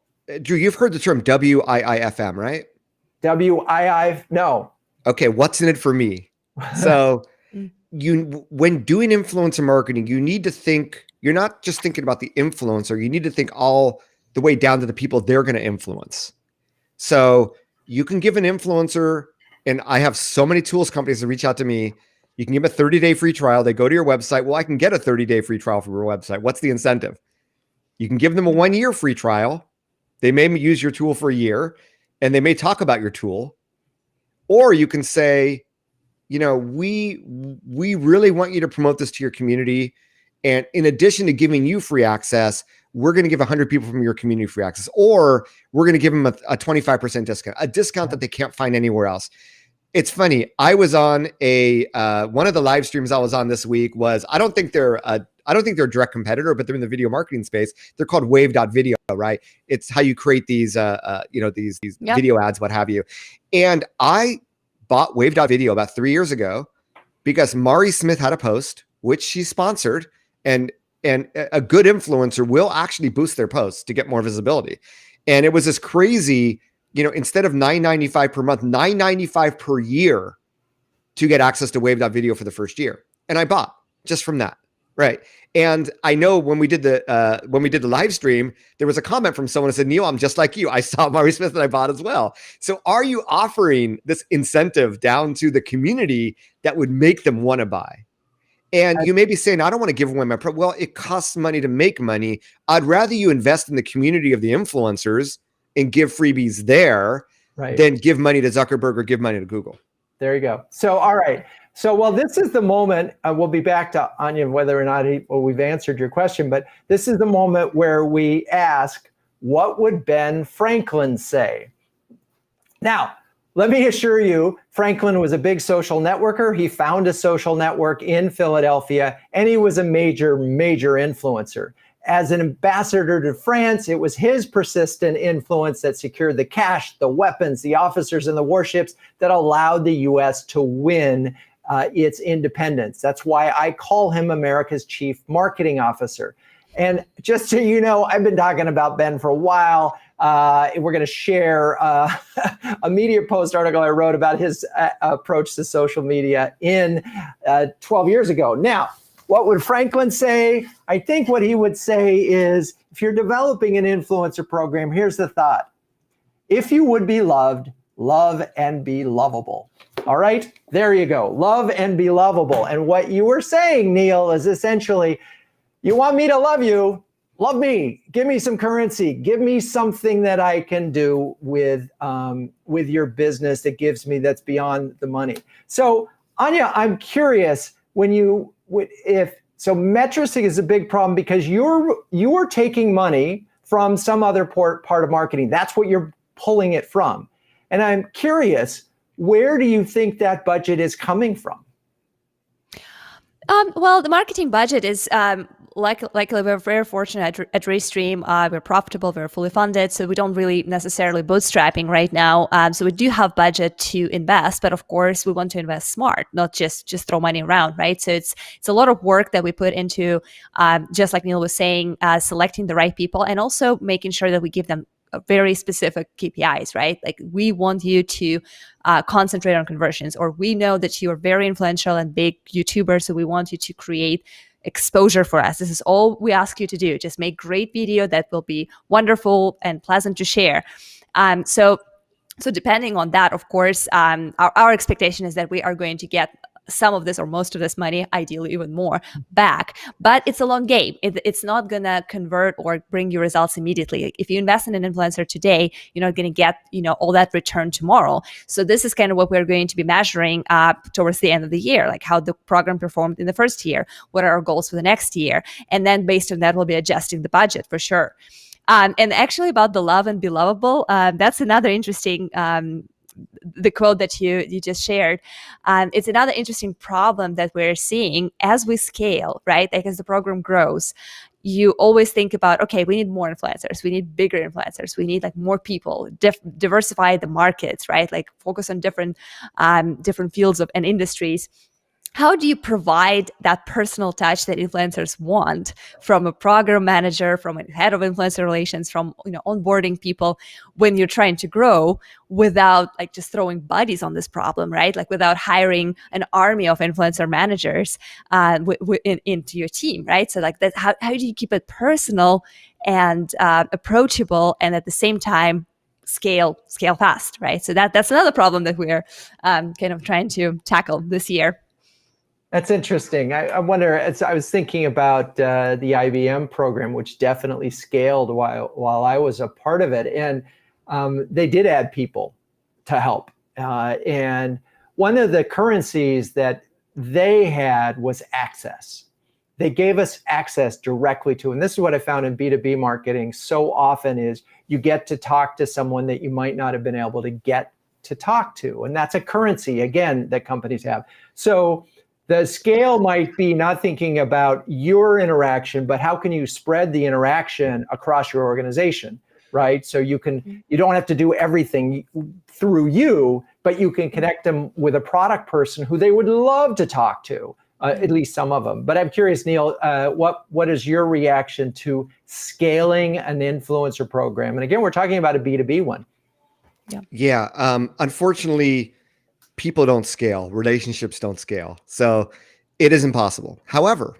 Drew, you've heard the term WIIFM, right? WII, no. Okay, what's in it for me? So when doing influencer marketing, you need to think, you're not just thinking about the influencer, you need to think all the way down to the people they're going to influence. So you can give an influencer, and I have so many tools companies that reach out to me. You can give them a 30-day free trial. They go to your website. Well, I can get a 30-day free trial from your website. What's the incentive? You can give them a 1-year free trial. They may use your tool for a year and they may talk about your tool. Or you can say, we really want you to promote this to your community. And in addition to giving you free access, we're going to give 100 people from your community free access, or we're going to give them a 25% discount, a discount that they can't find anywhere else. It's funny. I was on one of the live streams I was on this week was, I don't think they're a direct competitor, but they're in the video marketing space. They're called Wave.video, right? It's how you create these, these video ads, what have you. And I bought Wave.video about 3 years ago because Mari Smith had a post, which she sponsored, and a good influencer will actually boost their posts to get more visibility. And it was this crazy, instead of $9.95 per month, $9.95 per year to get access to Wave.video for the first year. And I bought just from that. Right. And I know when we did the live stream, there was a comment from someone who said, Neal, I'm just like you. I saw Mari Smith and I bought as well. So are you offering this incentive down to the community that would make them want to buy? And you may be saying, I don't want to give away my well, it costs money to make money. I'd rather you invest in the community of the influencers and give freebies there than give money to Zuckerberg or give money to Google. There you go. So, all right. So, well, this is the moment, we'll be back to Anya, whether or not we've answered your question, but this is the moment where we ask, what would Ben Franklin say? Now, let me assure you, Franklin was a big social networker. He found a social network in Philadelphia, and he was a major, major influencer. As an ambassador to France, it was his persistent influence that secured the cash, the weapons, the officers, and the warships that allowed the U.S. to win its independence. That's why I call him America's chief marketing officer. And just so you know, I've been talking about Ben for a while. We're going to share a Media Post article I wrote about his approach to social media in 12 years ago. Now, what would Franklin say? I think what he would say is, if you're developing an influencer program, here's the thought. If you would be loved, love and be lovable. All right, there you go. Love and be lovable. And what you were saying, Neal, is essentially, you want me to love you, love me. Give me some currency. Give me something that I can do with your business that gives me, that's beyond the money. So, Anya, I'm curious, so metricing is a big problem because you're taking money from some other part of marketing. That's what you're pulling it from. And I'm curious, where do you think that budget is coming from? Well, the marketing budget is luckily we're very fortunate at Restream. We're profitable, we're fully funded, so we don't really necessarily bootstrapping right now. So we do have budget to invest, but of course we want to invest smart, not just throw money around, right? So it's a lot of work that we put into, just like Neal was saying, selecting the right people and also making sure that we give them very specific KPIs, right? Like, we want you to concentrate on conversions, or we know that you are very influential and big YouTuber, so we want you to create exposure for us. This is all we ask you to do. Just make great video that will be wonderful and pleasant to share. So depending on that, of course, our expectation is that we are going to get some of this or most of this money, ideally even more, back. But it's a long game. It's not going to convert or bring you results immediately. If you invest in an influencer today, you're not going to get all that return tomorrow. So this is kind of what we're going to be measuring towards the end of the year, like how the program performed in the first year, what are our goals for the next year, and then based on that, we'll be adjusting the budget for sure. And actually, about the love and be lovable, that's another interesting the quote that you just shared. It's another interesting problem that we're seeing as we scale, right? Like, as the program grows, you always think about, okay, we need more influencers, we need bigger influencers, we need like more people, diversify the markets, right? Like, focus on different fields and industries. How do you provide that personal touch that influencers want from a program manager, from a head of influencer relations, from onboarding people when you're trying to grow, without like just throwing bodies on this problem, right? Like, without hiring an army of influencer managers into your team, right? So like that, how do you keep it personal and approachable, and at the same time scale fast, right? So that's another problem that we're kind of trying to tackle this year. That's interesting. I wonder, as I was thinking about the IBM program, which definitely scaled while I was a part of it. And they did add people to help. And one of the currencies that they had was access. They gave us access directly to, and this is what I found in B2B marketing so often, is you get to talk to someone that you might not have been able to get to talk to. And that's a currency, again, that companies have. So the scale might be not thinking about your interaction, but how can you spread the interaction across your organization, right? So you don't have to do everything through you, but you can connect them with a product person who they would love to talk to, at least some of them. But I'm curious, Neal, what is your reaction to scaling an influencer program? And again, we're talking about a B2B one. Yeah. Unfortunately, people don't scale, relationships don't scale. So it is impossible. However,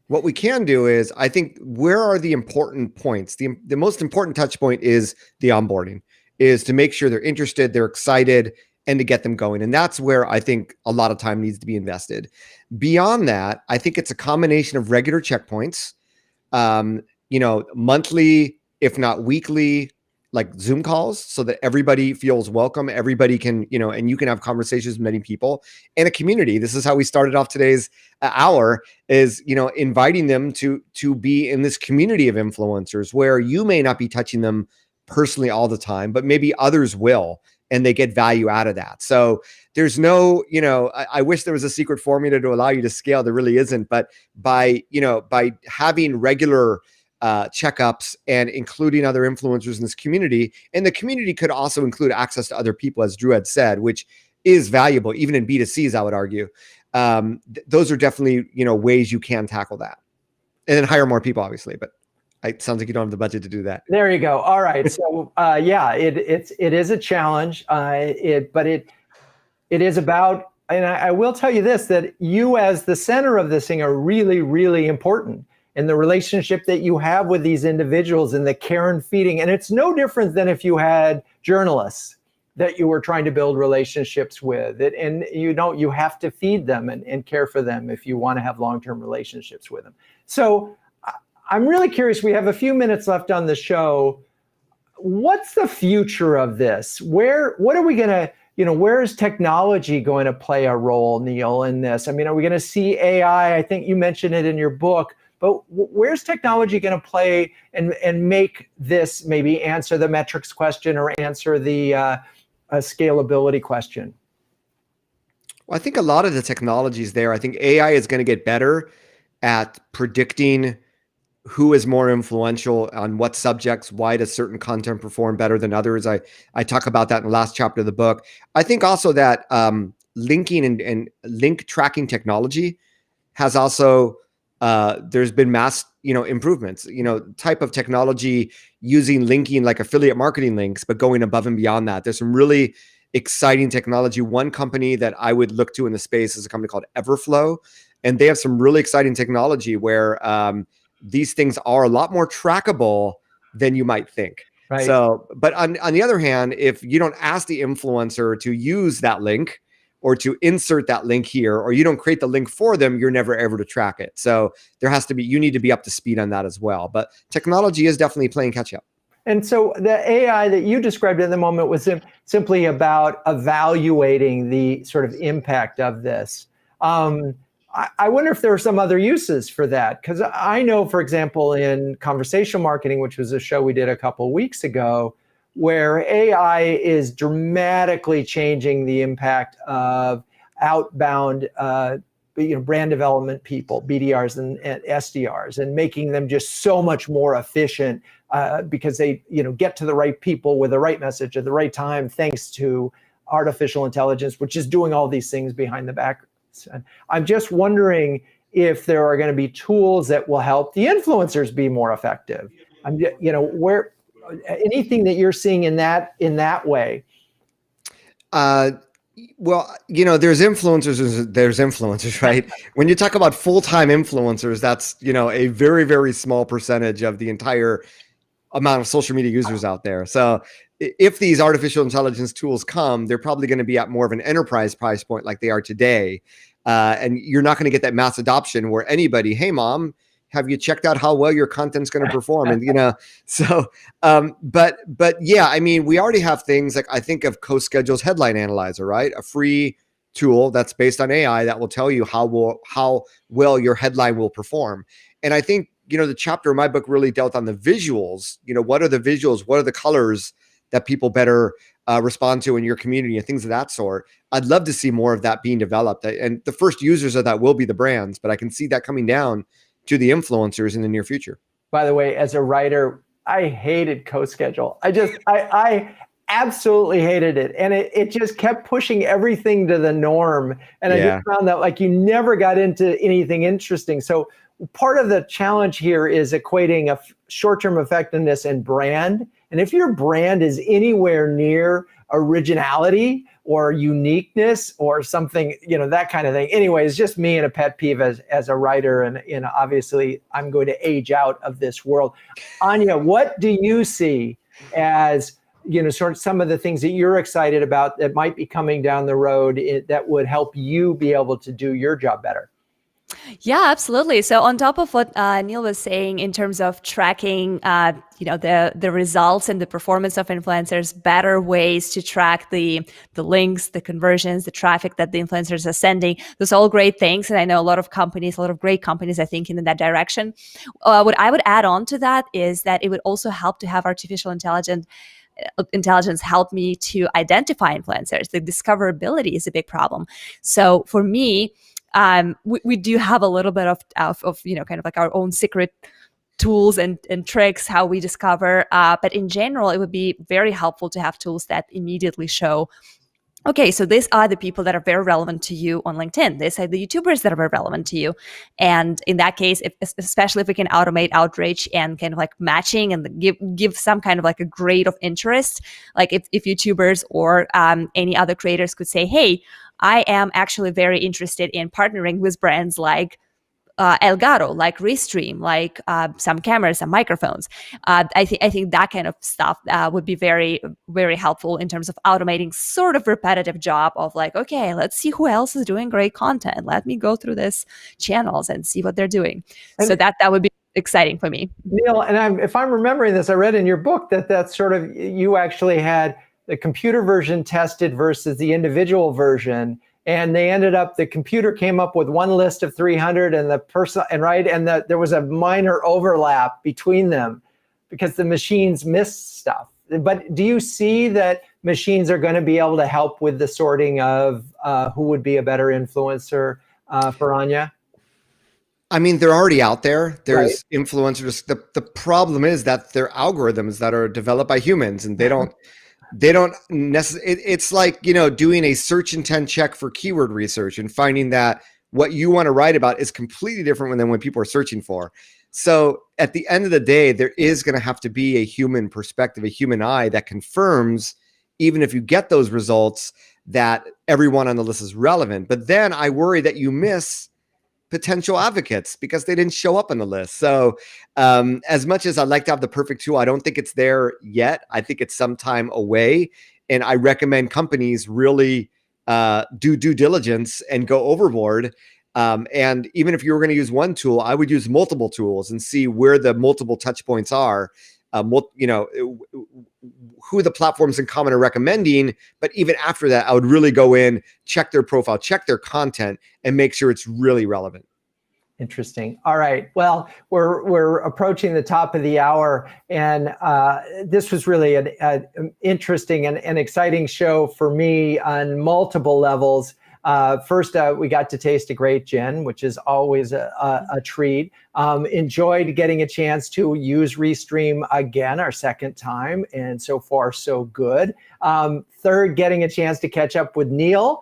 what we can do is, I think, where are the important points? The most important touch point is the onboarding, is to make sure they're interested, they're excited, and to get them going. And that's where I think a lot of time needs to be invested. Beyond that, I think it's a combination of regular checkpoints, monthly, if not weekly, like Zoom calls so that everybody feels welcome. Everybody can, and you can have conversations with many people in a community. This is how we started off today's hour is, inviting them to be in this community of influencers where you may not be touching them personally all the time, but maybe others will, and they get value out of that. So there's no, I wish there was a secret formula to allow you to scale. There really isn't. But by having regular checkups and including other influencers in this community, and the community could also include access to other people, as Drew had said, which is valuable, even in B2Cs, I would argue. Those are definitely, ways you can tackle that. And then hire more people, obviously, but it sounds like you don't have the budget to do that. There you go. All right. So it is a challenge, but it is about, and I will tell you this, that you as the center of this thing are really, really important. And the relationship that you have with these individuals and the care and feeding. And it's no different than if you had journalists that you were trying to build relationships with. And you have to feed them and care for them if you want to have long-term relationships with them. So I'm really curious, we have a few minutes left on the show. What's the future of this? What are we going to, where is technology going to play a role, Neal, in this? I mean, are we going to see AI? I think you mentioned it in your book. But where's technology going to play and make this maybe answer the metrics question or answer the scalability question? Well, I think a lot of the technology is there. I think AI is going to get better at predicting who is more influential on what subjects. Why does certain content perform better than others? I talk about that in the last chapter of the book. I think also that linking and link tracking technology has also there's been mass, improvements, type of technology using linking like affiliate marketing links, but going above and beyond that. There's some really exciting technology. One company that I would look to in the space is a company called Everflow, and they have some really exciting technology where these things are a lot more trackable than you might think. Right. So, but on the other hand, if you don't ask the influencer to use that link, or to insert that link here, or you don't create the link for them, you're never ever to track it. So you need to be up to speed on that as well. But technology is definitely playing catch up. And so the AI that you described in the moment was simply about evaluating the sort of impact of this. I wonder if there are some other uses for that, because I know, for example, in conversational marketing, which was a show we did a couple of weeks ago, where AI is dramatically changing the impact of outbound brand development people, BDRs and SDRs, and making them just so much more efficient because they get to the right people with the right message at the right time, thanks to artificial intelligence, which is doing all these things behind the back. And I'm just wondering if there are going to be tools that will help the influencers be more effective. Anything that you're seeing in that way? Well, there's influencers, right? When you talk about full-time influencers, that's, a very, very small percentage of the entire amount of social media users out there. So if these artificial intelligence tools come, they're probably going to be at more of an enterprise price point like they are today. And you're not going to get that mass adoption where anybody, hey, mom, have you checked out how well your content's going to perform? And, but yeah, I mean, we already have things like, I think of CoSchedule's Headline Analyzer, right? A free tool that's based on AI that will tell you how well your headline will perform. And I think, the chapter in my book really dealt on the visuals. What are the visuals? What are the colors that people better respond to in your community and things of that sort? I'd love to see more of that being developed. And the first users of that will be the brands, but I can see that coming down to the influencers in the near future. By the way, as a writer, I hated CoSchedule. I absolutely hated it. And it just kept pushing everything to the norm. And I just found that you never got into anything interesting. So part of the challenge here is equating a short-term effectiveness and brand. And if your brand is anywhere near originality or uniqueness or something, that kind of thing. Anyway, it's just me and a pet peeve as a writer. And obviously I'm going to age out of this world. Anya, what do you see as, sort of some of the things that you're excited about that might be coming down the road that would help you be able to do your job better? Yeah, absolutely. So on top of what Neal was saying in terms of tracking, the results and the performance of influencers, better ways to track the links, the conversions, the traffic that the influencers are sending. Those are all great things, and I know a lot of great companies, I think, in that direction. What I would add on to that is that it would also help to have artificial intelligence help me to identify influencers. The discoverability is a big problem. So for me, we do have a little bit of kind of like our own secret tools and tricks how we discover. But in general, it would be very helpful to have tools that immediately show, okay, so these are the people that are very relevant to you on LinkedIn. These are the YouTubers that are very relevant to you. And in that case, especially if we can automate outreach and kind of like matching and give some kind of like a grade of interest, like if YouTubers or any other creators could say, hey, I am actually very interested in partnering with brands like Elgato, like Restream, like some cameras, some microphones. I think that kind of stuff would be very, very helpful in terms of automating sort of repetitive job of like, okay, let's see who else is doing great content. Let me go through this channels and see what they're doing. So that would be exciting for me. Neal, and if I'm remembering this, I read in your book that sort of you actually had the computer version tested versus the individual version. And they ended up, the computer came up with one list of 300 and the person, there was a minor overlap between them because the machines missed stuff. But do you see that machines are going to be able to help with the sorting of who would be a better influencer for Anya? I mean, they're already out there. There's influencers. The problem is that they're algorithms that are developed by humans, and they don't necessarily, it's like, doing a search intent check for keyword research and finding that what you want to write about is completely different than what people are searching for. So at the end of the day, there is going to have to be a human perspective, a human eye that confirms, even if you get those results, that everyone on the list is relevant. But then I worry that you miss potential advocates because they didn't show up on the list. So as much as I'd like to have the perfect tool, I don't think it's there yet. I think it's some time away. And I recommend companies really do due diligence and go overboard. And even if you were going to use one tool, I would use multiple tools and see where the multiple touch points are, who the platforms in common are recommending. But even after that, I would really go in, check their profile, check their content, and make sure it's really relevant. Interesting. All right. Well, we're approaching the top of the hour, and this was really an interesting and exciting show for me on multiple levels. First, we got to taste a great gin, which is always a treat. Enjoyed getting a chance to use Restream again, our second time, and so far so good. Third, getting a chance to catch up with Neal,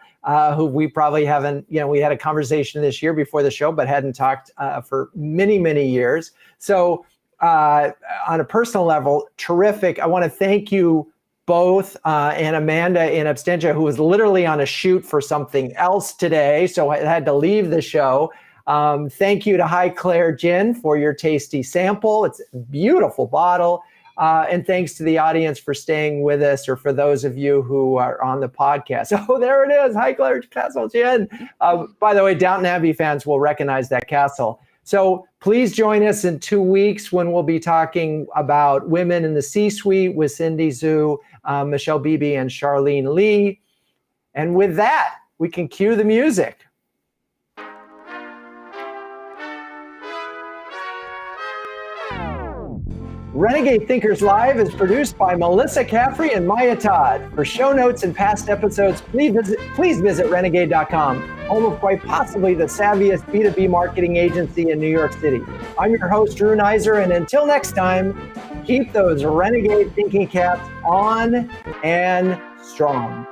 who we probably haven't, we had a conversation this year before the show, but hadn't talked for many, many years. So on a personal level, terrific. I want to thank you both, and Amanda in absentia, who was literally on a shoot for something else today, so I had to leave the show. Thank you to Highclere Gin for your tasty sample. It's a beautiful bottle. And thanks to the audience for staying with us, or for those of you who are on the podcast. Oh, there it is, Highclere Castle Gin. By the way, Downton Abbey fans will recognize that castle. So please join us in 2 weeks when we'll be talking about women in the C-suite with Cindy Zhu, Michelle Beebe, and Charlene Lee. And with that, we can cue the music. Renegade Thinkers Live is produced by Melissa Caffrey and Maya Todd. For show notes and past episodes, please visit renegade.com, home of quite possibly the savviest B2B marketing agency in New York City. I'm your host, Drew Neiser, and until next time, keep those renegade thinking caps on and strong.